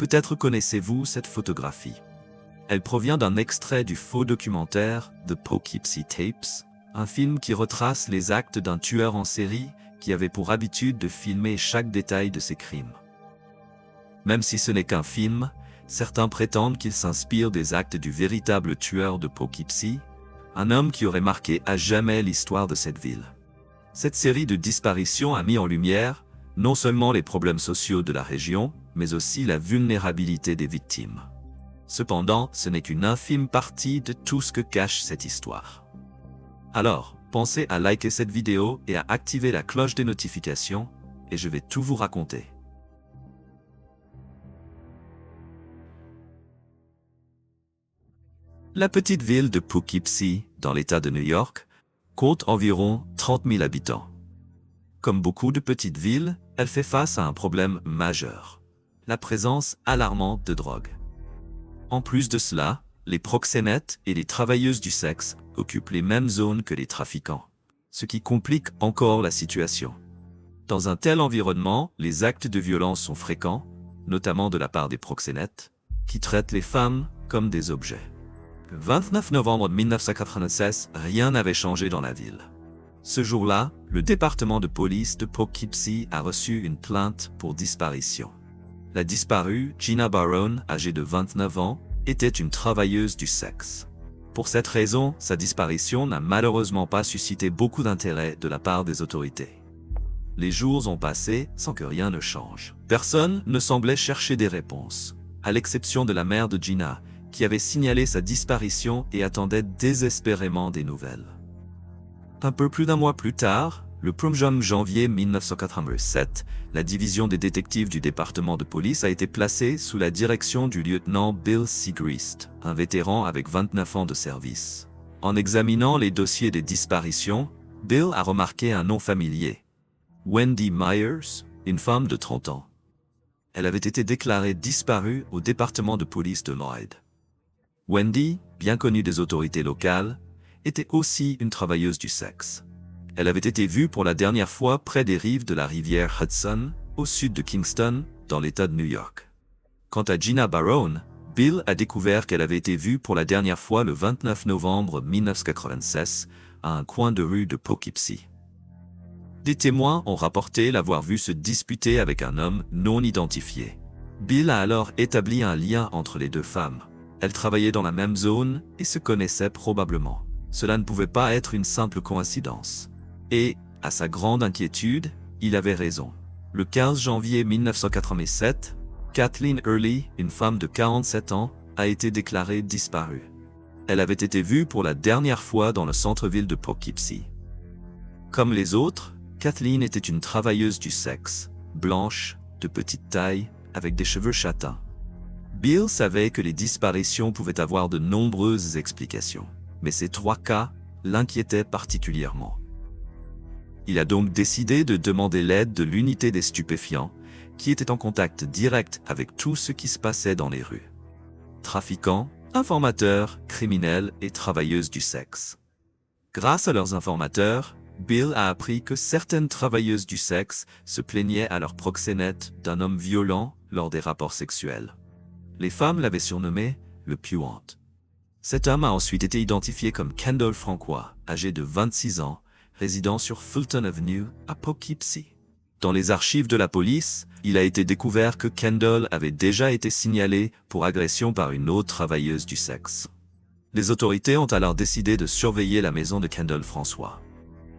Peut-être connaissez-vous cette photographie. Elle provient d'un extrait du faux documentaire The Poughkeepsie Tapes, un film qui retrace les actes d'un tueur en série qui avait pour habitude de filmer chaque détail de ses crimes. Même si ce n'est qu'un film, certains prétendent qu'il s'inspire des actes du véritable tueur de Poughkeepsie, un homme qui aurait marqué à jamais l'histoire de cette ville. Cette série de disparitions a mis en lumière non seulement les problèmes sociaux de la région, mais aussi la vulnérabilité des victimes. Cependant, ce n'est qu'une infime partie de tout ce que cache cette histoire. Alors, pensez à liker cette vidéo et à activer la cloche des notifications, et je vais tout vous raconter. La petite ville de Poughkeepsie, dans l'État de New York, compte environ 30 000 habitants. Comme beaucoup de petites villes, elle fait face à un problème majeur: la présence alarmante de drogue. En plus de cela, les proxénètes et les travailleuses du sexe occupent les mêmes zones que les trafiquants, ce qui complique encore la situation. Dans un tel environnement, les actes de violence sont fréquents, notamment de la part des proxénètes, qui traitent les femmes comme des objets. Le 29 novembre 1996, rien n'avait changé dans la ville. Ce jour-là, le département de police de Poughkeepsie a reçu une plainte pour disparition. La disparue, Gina Barone, âgée de 29 ans, était une travailleuse du sexe. Pour cette raison, sa disparition n'a malheureusement pas suscité beaucoup d'intérêt de la part des autorités. Les jours ont passé sans que rien ne change. Personne ne semblait chercher des réponses, à l'exception de la mère de Gina, qui avait signalé sa disparition et attendait désespérément des nouvelles. Un peu plus d'un mois plus tard, le 1er janvier 1987, la division des détectives du département de police a été placée sous la direction du lieutenant Bill Segrist, un vétéran avec 29 ans de service. En examinant les dossiers des disparitions, Bill a remarqué un nom familier: Wendy Myers, une femme de 30 ans. Elle avait été déclarée disparue au département de police de Lloyd. Wendy, bien connue des autorités locales, était aussi une travailleuse du sexe. Elle avait été vue pour la dernière fois près des rives de la rivière Hudson, au sud de Kingston, dans l'État de New York. Quant à Gina Barone, Bill a découvert qu'elle avait été vue pour la dernière fois le 29 novembre 1996 à un coin de rue de Poughkeepsie. Des témoins ont rapporté l'avoir vue se disputer avec un homme non identifié. Bill a alors établi un lien entre les deux femmes. Elles travaillaient dans la même zone et se connaissaient probablement. Cela ne pouvait pas être une simple coïncidence. Et, à sa grande inquiétude, il avait raison. Le 15 janvier 1987, Kathleen Early, une femme de 47 ans, a été déclarée disparue. Elle avait été vue pour la dernière fois dans le centre-ville de Poughkeepsie. Comme les autres, Kathleen était une travailleuse du sexe, blanche, de petite taille, avec des cheveux châtains. Bill savait que les disparitions pouvaient avoir de nombreuses explications, mais ces trois cas l'inquiétaient particulièrement. Il a donc décidé de demander l'aide de l'unité des stupéfiants, qui était en contact direct avec tout ce qui se passait dans les rues. Trafiquants, informateurs, criminels et travailleuses du sexe. Grâce à leurs informateurs, Bill a appris que certaines travailleuses du sexe se plaignaient à leur proxénète d'un homme violent lors des rapports sexuels. Les femmes l'avaient surnommé le Puant. Cet homme a ensuite été identifié comme Kendall Francois, âgé de 26 ans, résidant sur Fulton Avenue à Poughkeepsie. Dans les archives de la police, il a été découvert que Kendall avait déjà été signalé pour agression par une autre travailleuse du sexe. Les autorités ont alors décidé de surveiller la maison de Kendall Francois.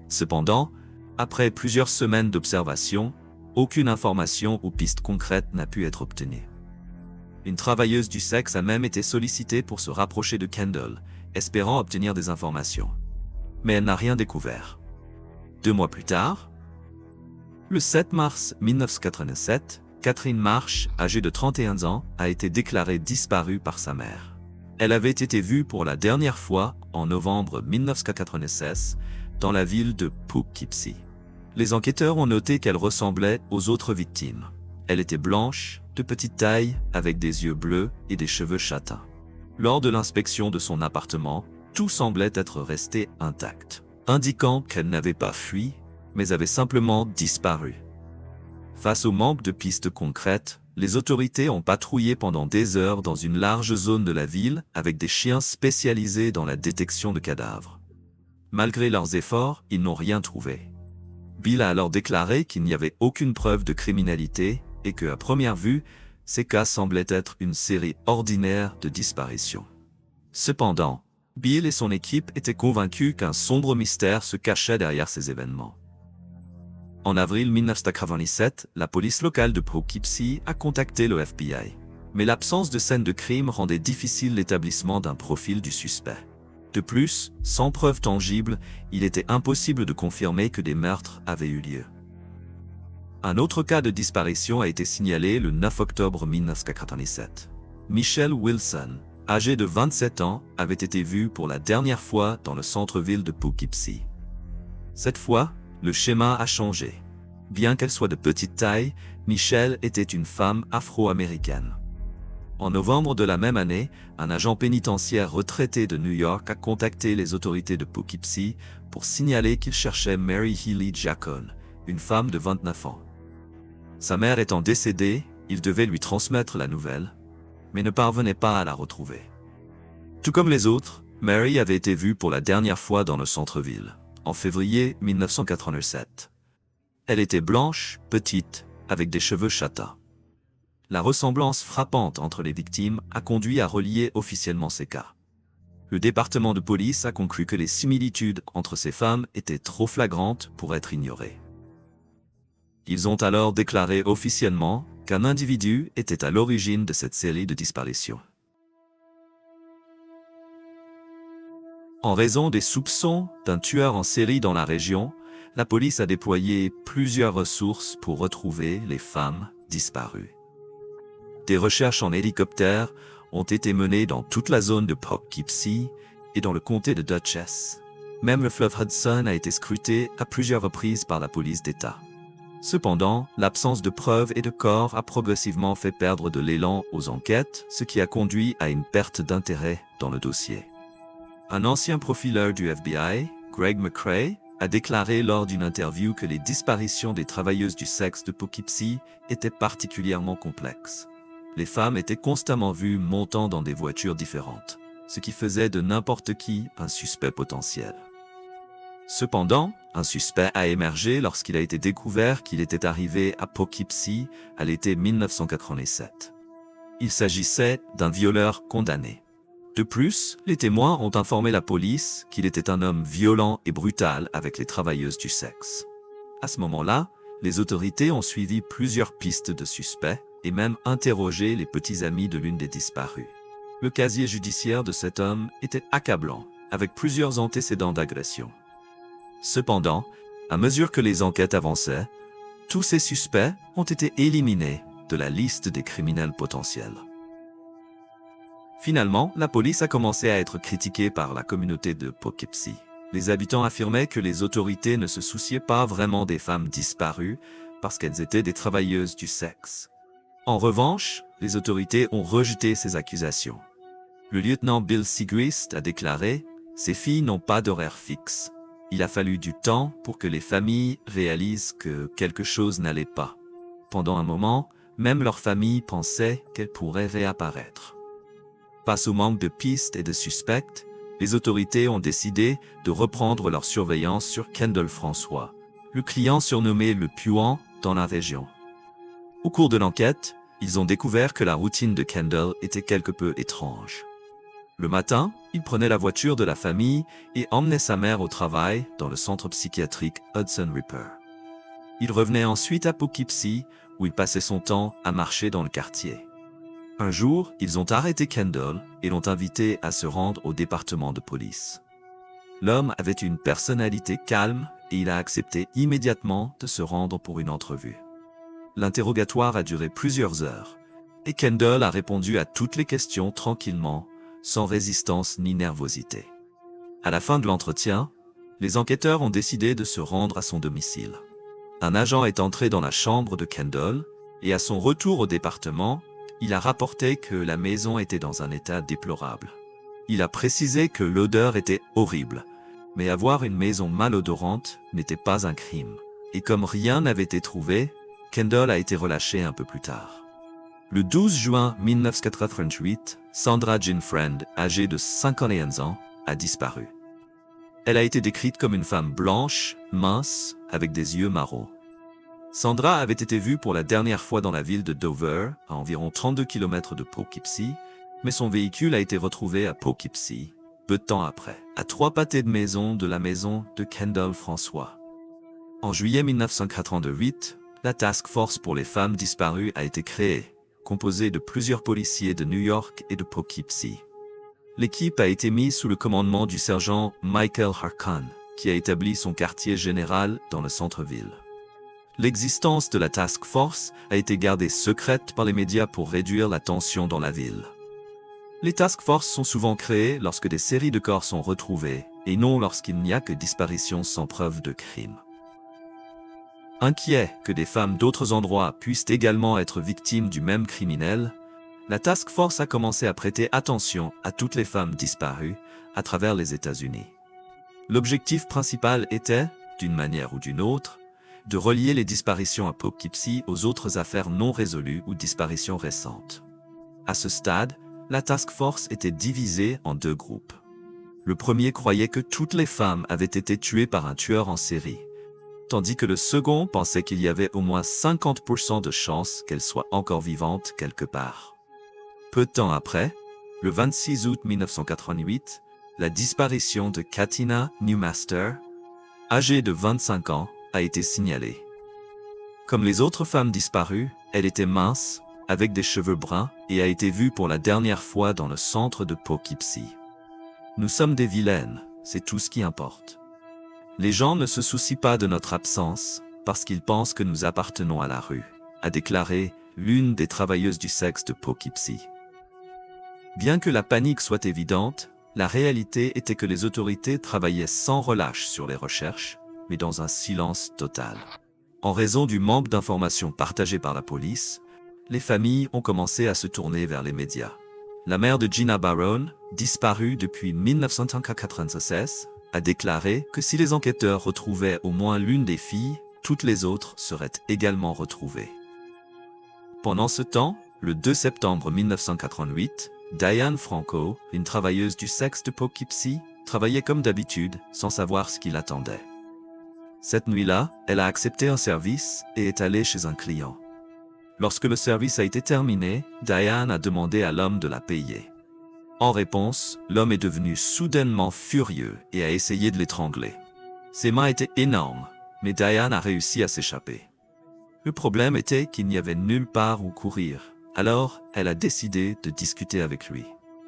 Cependant, après plusieurs semaines d'observation, aucune information ou piste concrète n'a pu être obtenue. Une travailleuse du sexe a même été sollicitée pour se rapprocher de Kendall, espérant obtenir des informations. Mais elle n'a rien découvert. 2 mois plus tard, le 7 mars 1987, Catherine Marsh, âgée de 31 ans, a été déclarée disparue par sa mère. Elle avait été vue pour la dernière fois en novembre 1996 dans la ville de Poughkeepsie. Les enquêteurs ont noté qu'elle ressemblait aux autres victimes. Elle était blanche, de petite taille, avec des yeux bleus et des cheveux châtains. Lors de l'inspection de son appartement, tout semblait être resté intact, indiquant qu'elle n'avait pas fui, mais avait simplement disparu. Face au manque de pistes concrètes, les autorités ont patrouillé pendant des heures dans une large zone de la ville avec des chiens spécialisés dans la détection de cadavres. Malgré leurs efforts, ils n'ont rien trouvé. Bill a alors déclaré qu'il n'y avait aucune preuve de criminalité et que, à première vue, ces cas semblaient être une série ordinaire de disparitions. Cependant, Bill et son équipe étaient convaincus qu'un sombre mystère se cachait derrière ces événements. En avril 1997, la police locale de Poughkeepsie a contacté le FBI. Mais l'absence de scène de crime rendait difficile l'établissement d'un profil du suspect. De plus, sans preuve tangible, il était impossible de confirmer que des meurtres avaient eu lieu. Un autre cas de disparition a été signalé le 9 octobre 1997. Michelle Wilson, âgée de 27 ans, avait été vue pour la dernière fois dans le centre-ville de Poughkeepsie. Cette fois, le schéma a changé. Bien qu'elle soit de petite taille, Michelle était une femme afro-américaine. En novembre de la même année, un agent pénitentiaire retraité de New York a contacté les autorités de Poughkeepsie pour signaler qu'il cherchait Mary Healy Jacon, une femme de 29 ans. Sa mère étant décédée, il devait lui transmettre la nouvelle, mais ne parvenait pas à la retrouver. Tout comme les autres, Mary avait été vue pour la dernière fois dans le centre-ville, en février 1987. Elle était blanche, petite, avec des cheveux châtains. La ressemblance frappante entre les victimes a conduit à relier officiellement ces cas. Le département de police a conclu que les similitudes entre ces femmes étaient trop flagrantes pour être ignorées. Ils ont alors déclaré officiellement qu'un individu était à l'origine de cette série de disparitions. En raison des soupçons d'un tueur en série dans la région, la police a déployé plusieurs ressources pour retrouver les femmes disparues. Des recherches en hélicoptère ont été menées dans toute la zone de Poughkeepsie et dans le comté de Dutchess. Même le fleuve Hudson a été scruté à plusieurs reprises par la police d'État. Cependant, l'absence de preuves et de corps a progressivement fait perdre de l'élan aux enquêtes, ce qui a conduit à une perte d'intérêt dans le dossier. Un ancien profileur du FBI, Greg McCrae, a déclaré lors d'une interview que les disparitions des travailleuses du sexe de Poughkeepsie étaient particulièrement complexes. Les femmes étaient constamment vues montant dans des voitures différentes, ce qui faisait de n'importe qui un suspect potentiel. Cependant, un suspect a émergé lorsqu'il a été découvert qu'il était arrivé à Poughkeepsie à l'été 1987. Il s'agissait d'un violeur condamné. De plus, les témoins ont informé la police qu'il était un homme violent et brutal avec les travailleuses du sexe. À ce moment-là, les autorités ont suivi plusieurs pistes de suspects et même interrogé les petits amis de l'une des disparues. Le casier judiciaire de cet homme était accablant, avec plusieurs antécédents d'agression. Cependant, à mesure que les enquêtes avançaient, tous ces suspects ont été éliminés de la liste des criminels potentiels. Finalement, la police a commencé à être critiquée par la communauté de Poughkeepsie. Les habitants affirmaient que les autorités ne se souciaient pas vraiment des femmes disparues parce qu'elles étaient des travailleuses du sexe. En revanche, les autorités ont rejeté ces accusations. Le lieutenant Bill Segrist a déclaré « Ces filles n'ont pas d'horaire fixe. Il a fallu du temps pour que les familles réalisent que quelque chose n'allait pas. Pendant un moment, même leur famille pensait qu'elles pourraient réapparaître. » Face au manque de pistes et de suspects, les autorités ont décidé de reprendre leur surveillance sur Kendall François, le client surnommé le puant dans la région. Au cours de l'enquête, ils ont découvert que la routine de Kendall était quelque peu étrange. Le matin, il prenait la voiture de la famille et emmenait sa mère au travail dans le centre psychiatrique Hudson River. Il revenait ensuite à Poughkeepsie, où il passait son temps à marcher dans le quartier. Un jour, ils ont arrêté Kendall et l'ont invité à se rendre au département de police. L'homme avait une personnalité calme et il a accepté immédiatement de se rendre pour une entrevue. L'interrogatoire a duré plusieurs heures et Kendall a répondu à toutes les questions tranquillement, sans résistance ni nervosité. À la fin de l'entretien, les enquêteurs ont décidé de se rendre à son domicile. Un agent est entré dans la chambre de Kendall et à son retour au département, il a rapporté que la maison était dans un état déplorable. Il a précisé que l'odeur était horrible, mais avoir une maison malodorante n'était pas un crime. Et comme rien n'avait été trouvé, Kendall a été relâchée un peu plus tard. Le 12 juin 1988, Sandra Jean Friend, âgée de 51 ans, a disparu. Elle a été décrite comme une femme blanche, mince, avec des yeux marrons. Sandra avait été vue pour la dernière fois dans la ville de Dover, à environ 32 km de Poughkeepsie, mais son véhicule a été retrouvé à Poughkeepsie, peu de temps après, à 3 pâtés de maison de la maison de Kendall François. En juillet 1988, la Task Force pour les femmes disparues a été créée, composée de plusieurs policiers de New York et de Poughkeepsie. L'équipe a été mise sous le commandement du sergent Michael Harkon, qui a établi son quartier général dans le centre-ville. L'existence de la Task Force a été gardée secrète par les médias pour réduire la tension dans la ville. Les Task Force sont souvent créées lorsque des séries de corps sont retrouvés, et non lorsqu'il n'y a que disparition sans preuve de crime. Inquiet que des femmes d'autres endroits puissent également être victimes du même criminel, la Task Force a commencé à prêter attention à toutes les femmes disparues à travers les États-Unis. L'objectif principal était, d'une manière ou d'une autre, de relier les disparitions à Poughkeepsie aux autres affaires non résolues ou disparitions récentes. À ce stade, la Task Force était divisée en 2 groupes. Le premier croyait que toutes les femmes avaient été tuées par un tueur en série, tandis que le second pensait qu'il y avait au moins 50% de chances qu'elles soient encore vivantes quelque part. Peu de temps après, le 26 août 1988, la disparition de Katina Newmaster, âgée de 25 ans, a été signalée. Comme les autres femmes disparues, elle était mince, avec des cheveux bruns, et a été vue pour la dernière fois dans le centre de Poughkeepsie. Nous sommes des vilaines, c'est tout ce qui importe. Les gens ne se soucient pas de notre absence, parce qu'ils pensent que nous appartenons à la rue, a déclaré l'une des travailleuses du sexe de Poughkeepsie. Bien que la panique soit évidente, la réalité était que les autorités travaillaient sans relâche sur les recherches, mais dans un silence total. En raison du manque d'informations partagées par la police, les familles ont commencé à se tourner vers les médias. La mère de Gina Barone, disparue depuis 1996, a déclaré que si les enquêteurs retrouvaient au moins l'une des filles, toutes les autres seraient également retrouvées. Pendant ce temps, le 2 septembre 1988, Diane Franco, une travailleuse du sexe de Poughkeepsie, travaillait comme d'habitude, sans savoir ce qui l'attendait. Cette nuit-là, elle a accepté un service et est allée chez un client. Lorsque le service a été terminé, Diane a demandé à l'homme de la payer. En réponse, l'homme est devenu soudainement furieux et a essayé de l'étrangler. Ses mains étaient énormes, mais Diane a réussi à s'échapper. Le problème était qu'il n'y avait nulle part où courir. Alors, elle a décidé de discuter avec lui.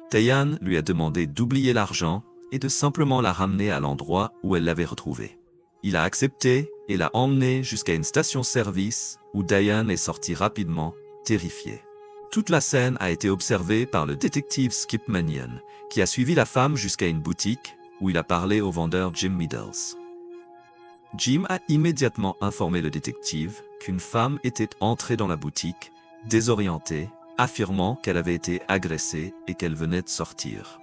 Diane lui a demandé d'oublier l'argent et de simplement la ramener à l'endroit où elle l'avait retrouvée. Il a accepté et l'a emmenée jusqu'à une station-service où Diane est sortie rapidement, terrifiée. Toute la scène a été observée par le détective Skip Manion, qui a suivi la femme jusqu'à une boutique où il a parlé au vendeur Jim Meadows. Jim a immédiatement informé le détective qu'une femme était entrée dans la boutique, désorientée, affirmant qu'elle avait été agressée et qu'elle venait de sortir.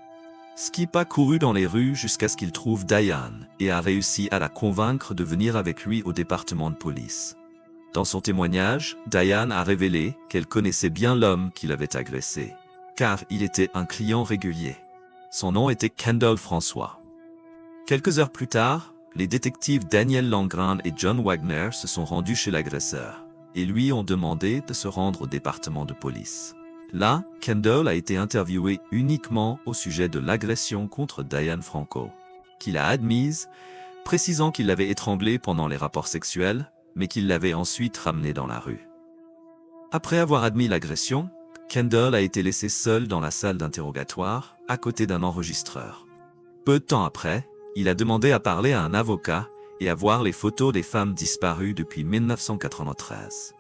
Skip a couru dans les rues jusqu'à ce qu'il trouve Diane et a réussi à la convaincre de venir avec lui au département de police. Dans son témoignage, Diane a révélé qu'elle connaissait bien l'homme qui l'avait agressé, car il était un client régulier. Son nom était Kendall François. Quelques heures plus tard, les détectives Daniel Langren et John Wagner se sont rendus chez l'agresseur et lui ont demandé de se rendre au département de police. Là, Kendall a été interviewé uniquement au sujet de l'agression contre Diane Franco, qu'il a admise, précisant qu'il l'avait étranglée pendant les rapports sexuels, mais qu'il l'avait ensuite ramenée dans la rue. Après avoir admis l'agression, Kendall a été laissé seul dans la salle d'interrogatoire, à côté d'un enregistreur. Peu de temps après, il a demandé à parler à un avocat et à voir les photos des femmes disparues depuis 1993.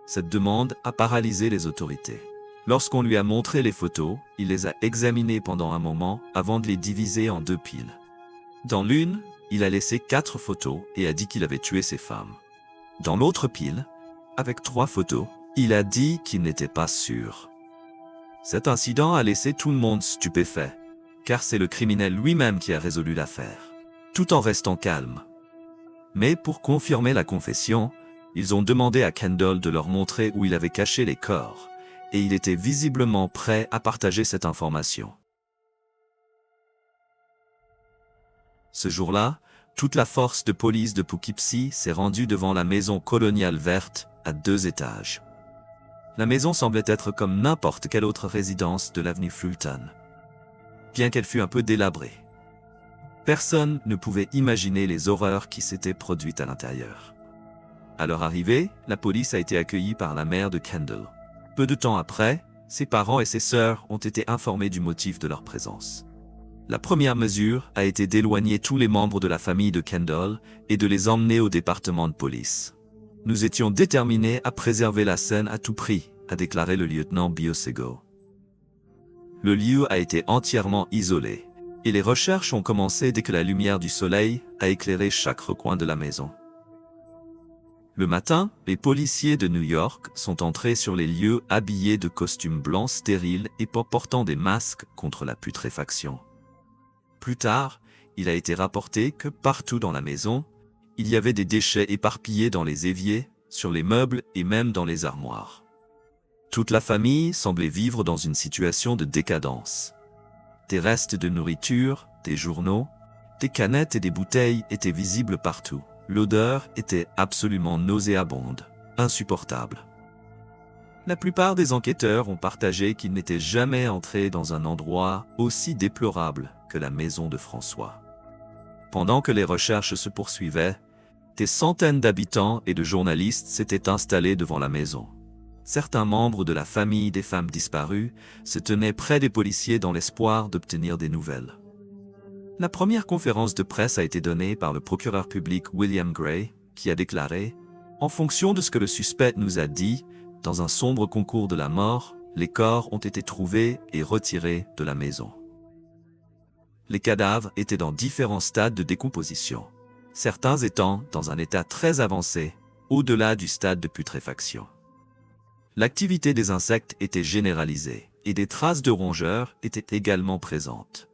Cette demande a paralysé les autorités. Lorsqu'on lui a montré les photos, il les a examinées pendant un moment avant de les diviser en 2 piles. Dans l'une, il a laissé 4 photos et a dit qu'il avait tué ces femmes. Dans l'autre pile, avec 3 photos, il a dit qu'il n'était pas sûr. Cet incident a laissé tout le monde stupéfait, car c'est le criminel lui-même qui a résolu l'affaire, tout en restant calme. Mais pour confirmer la confession, Ils ont demandé à Kendall de leur montrer où il avait caché les corps, et il était visiblement prêt à partager cette information. Ce jour-là, toute la force de police de Poughkeepsie s'est rendue devant la maison coloniale verte à 2 étages. La maison semblait être comme n'importe quelle autre résidence de l'avenue Fulton, bien qu'elle fût un peu délabrée. Personne ne pouvait imaginer les horreurs qui s'étaient produites à l'intérieur. À leur arrivée, la police a été accueillie par la mère de Kendall. Peu de temps après, ses parents et ses sœurs ont été informés du motif de leur présence. La première mesure a été d'éloigner tous les membres de la famille de Kendall et de les emmener au département de police. Nous étions déterminés à préserver la scène à tout prix, a déclaré le lieutenant Biosego. Le lieu a été entièrement isolé, et les recherches ont commencé dès que la lumière du soleil a éclairé chaque recoin de la maison. Le matin, les policiers de New York sont entrés sur les lieux habillés de costumes blancs stériles et portant des masques contre la putréfaction. Plus tard, il a été rapporté que partout dans la maison, il y avait des déchets éparpillés dans les éviers, sur les meubles et même dans les armoires. Toute la famille semblait vivre dans une situation de décadence. Des restes de nourriture, des journaux, des canettes et des bouteilles étaient visibles partout. L'odeur était absolument nauséabonde, insupportable. La plupart des enquêteurs ont partagé qu'ils n'étaient jamais entrés dans un endroit aussi déplorable que la maison de François. Pendant que les recherches se poursuivaient, des centaines d'habitants et de journalistes s'étaient installés devant la maison. Certains membres de la famille des femmes disparues se tenaient près des policiers dans l'espoir d'obtenir des nouvelles. La première conférence de presse a été donnée par le procureur public William Gray, qui a déclaré « En fonction de ce que le suspect nous a dit, dans un sombre concours de la mort, les corps ont été trouvés et retirés de la maison. Les cadavres étaient dans différents stades de décomposition, certains étant dans un état très avancé, au-delà du stade de putréfaction. L'activité des insectes était généralisée, et des traces de rongeurs étaient également présentes.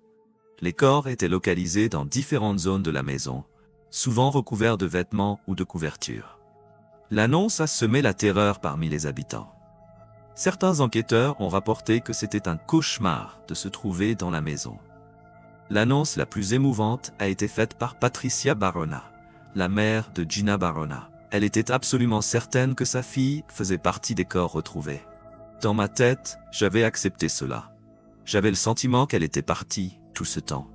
Les corps étaient localisés dans différentes zones de la maison, souvent recouverts de vêtements ou de couvertures. L'annonce a semé la terreur parmi les habitants. Certains enquêteurs ont rapporté que c'était un cauchemar de se trouver dans la maison. L'annonce la plus émouvante a été faite par Patricia Barona, la mère de Gina Barona. Elle était absolument certaine que sa fille faisait partie des corps retrouvés. Dans ma tête, j'avais accepté cela. J'avais le sentiment qu'elle était partie tout ce temps.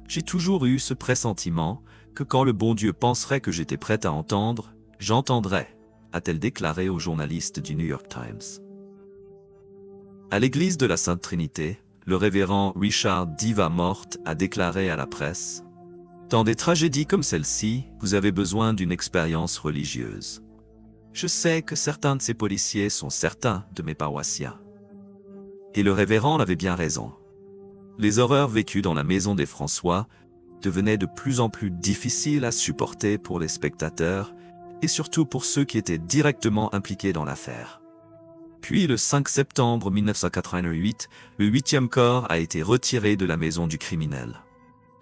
J'ai toujours eu ce pressentiment que quand le bon Dieu penserait que j'étais prête à entendre, j'entendrais, a-t-elle déclaré aux journalistes du New York Times. À l'église de la Sainte Trinité, le révérend Richard Diva Mort a déclaré à la presse « Dans des tragédies comme celle-ci, vous avez besoin d'une expérience religieuse. Je sais que certains de ces policiers sont certains de mes paroissiens. » Et le révérend avait bien raison. Les horreurs vécues dans la maison des François devenaient de plus en plus difficiles à supporter pour les spectateurs et surtout pour ceux qui étaient directement impliqués dans l'affaire. Puis le 5 septembre 1988, le 8e corps a été retiré de la maison du criminel.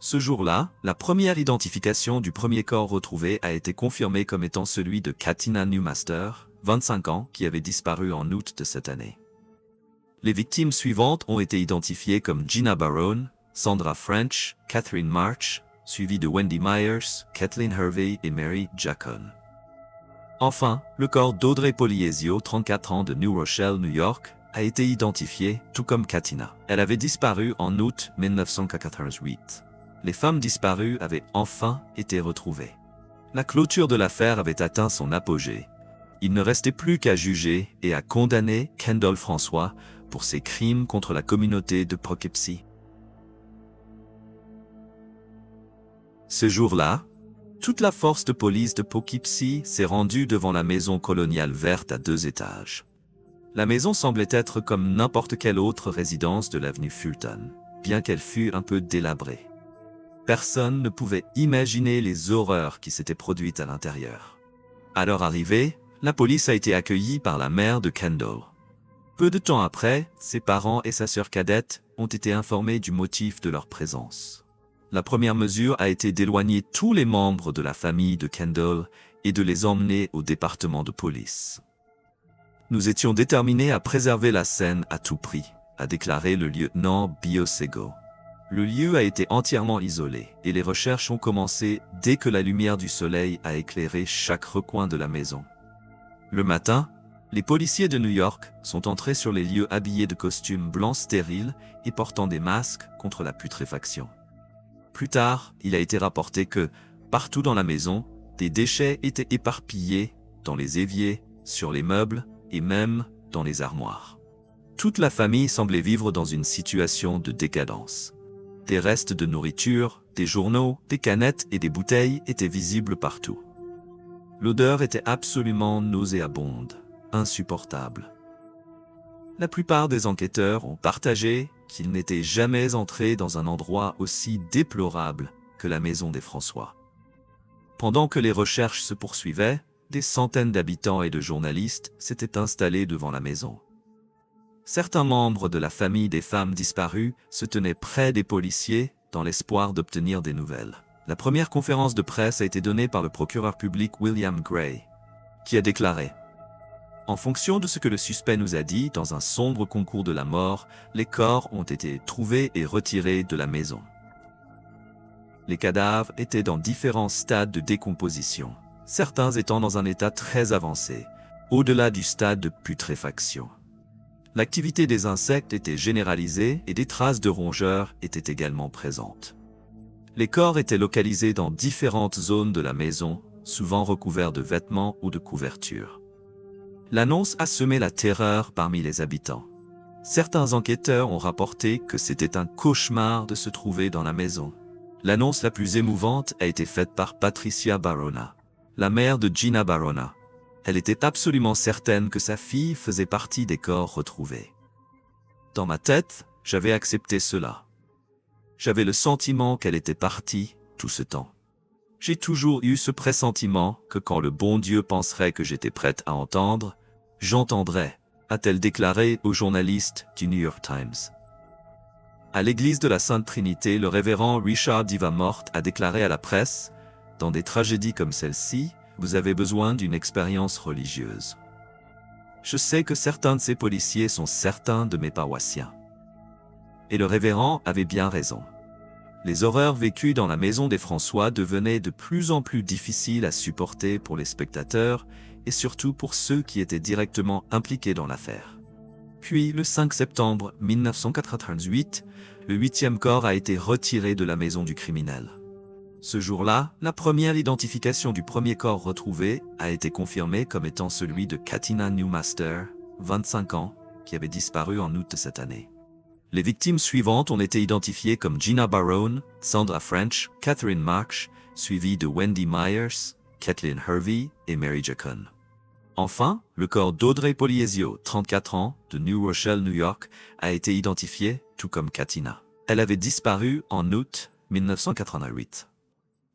Ce jour-là, la première identification du premier corps retrouvé a été confirmée comme étant celui de Katina Newmaster, 25 ans, qui avait disparu en août de cette année. Les victimes suivantes ont été identifiées comme Gina Barone, Sandra French, Catherine March, suivies de Wendy Myers, Kathleen Hervey et Mary Jacon. Enfin, le corps d'Audrey Poliesio, 34 ans de New Rochelle, New York, a été identifié, tout comme Katina. Elle avait disparu en août 1988. Les femmes disparues avaient enfin été retrouvées. La clôture de l'affaire avait atteint son apogée. Il ne restait plus qu'à juger et à condamner Kendall François pour ses crimes contre la communauté de Poughkeepsie. Ce jour-là, toute la force de police de Poughkeepsie s'est rendue devant la maison coloniale verte à 2 étages. La maison semblait être comme n'importe quelle autre résidence de l'avenue Fulton, bien qu'elle fût un peu délabrée. Personne ne pouvait imaginer les horreurs qui s'étaient produites à l'intérieur. À leur arrivée, la police a été accueillie par la mère de Kendall. Peu de temps après, ses parents et sa sœur cadette ont été informés du motif de leur présence. La première mesure a été d'éloigner tous les membres de la famille de Kendall et de les emmener au département de police. Nous étions déterminés à préserver la scène à tout prix, a déclaré le lieutenant Biosego. Le lieu a été entièrement isolé et les recherches ont commencé dès que la lumière du soleil a éclairé chaque recoin de la maison. Le matin, les policiers de New York sont entrés sur les lieux habillés de costumes blancs stériles et portant des masques contre la putréfaction. Plus tard, il a été rapporté que, partout dans la maison, des déchets étaient éparpillés dans les éviers, sur les meubles et même dans les armoires. Toute la famille semblait vivre dans une situation de décadence. Des restes de nourriture, des journaux, des canettes et des bouteilles étaient visibles partout. L'odeur était absolument nauséabonde, insupportable. La plupart des enquêteurs ont partagé qu'ils n'étaient jamais entrés dans un endroit aussi déplorable que la maison des François. Pendant que les recherches se poursuivaient, des centaines d'habitants et de journalistes s'étaient installés devant la maison. Certains membres de la famille des femmes disparues se tenaient près des policiers dans l'espoir d'obtenir des nouvelles. La première conférence de presse a été donnée par le procureur public William Gray, qui a déclaré « En fonction de ce que le suspect nous a dit dans un sombre concours de la mort, les corps ont été trouvés et retirés de la maison. Les cadavres étaient dans différents stades de décomposition, certains étant dans un état très avancé, au-delà du stade de putréfaction. L'activité des insectes était généralisée et des traces de rongeurs étaient également présentes. Les corps étaient localisés dans différentes zones de la maison, souvent recouverts de vêtements ou de couvertures. L'annonce a semé la terreur parmi les habitants. Certains enquêteurs ont rapporté que c'était un cauchemar de se trouver dans la maison. L'annonce la plus émouvante a été faite par Patricia Barona, la mère de Gina Barona. Elle était absolument certaine que sa fille faisait partie des corps retrouvés. Dans ma tête, j'avais accepté cela. J'avais le sentiment qu'elle était partie tout ce temps. J'ai toujours eu ce pressentiment que quand le bon Dieu penserait que j'étais prête à entendre, j'entendrais, a-t-elle déclaré aux journalistes du New York Times. À l'église de la Sainte Trinité, le révérend Richard Divamort a déclaré à la presse « Dans des tragédies comme celle-ci, vous avez besoin d'une expérience religieuse. Je sais que certains de ces policiers sont certains de mes paroissiens. » Et le révérend avait bien raison. Les horreurs vécues dans la maison des François devenaient de plus en plus difficiles à supporter pour les spectateurs et surtout pour ceux qui étaient directement impliqués dans l'affaire. Puis, le 5 septembre 1998, le 8e corps a été retiré de la maison du criminel. Ce jour-là, la première identification du premier corps retrouvé a été confirmée comme étant celui de Katina Newmaster, 25 ans, qui avait disparu en août de cette année. Les victimes suivantes ont été identifiées comme Gina Barone, Sandra French, Catherine Marsh, suivies de Wendy Myers, Kathleen Hervey et Mary Jacon. Enfin, le corps d'Audrey Poliesio, 34 ans, de New Rochelle, New York, a été identifié, tout comme Katina. Elle avait disparu en août 1988.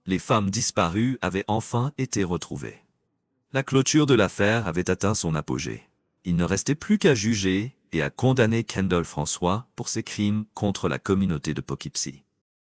Les femmes disparues avaient enfin été retrouvées. La clôture de l'affaire avait atteint son apogée. Il ne restait plus qu'à juger et à condamner Kendall François pour ses crimes contre la communauté de Poughkeepsie.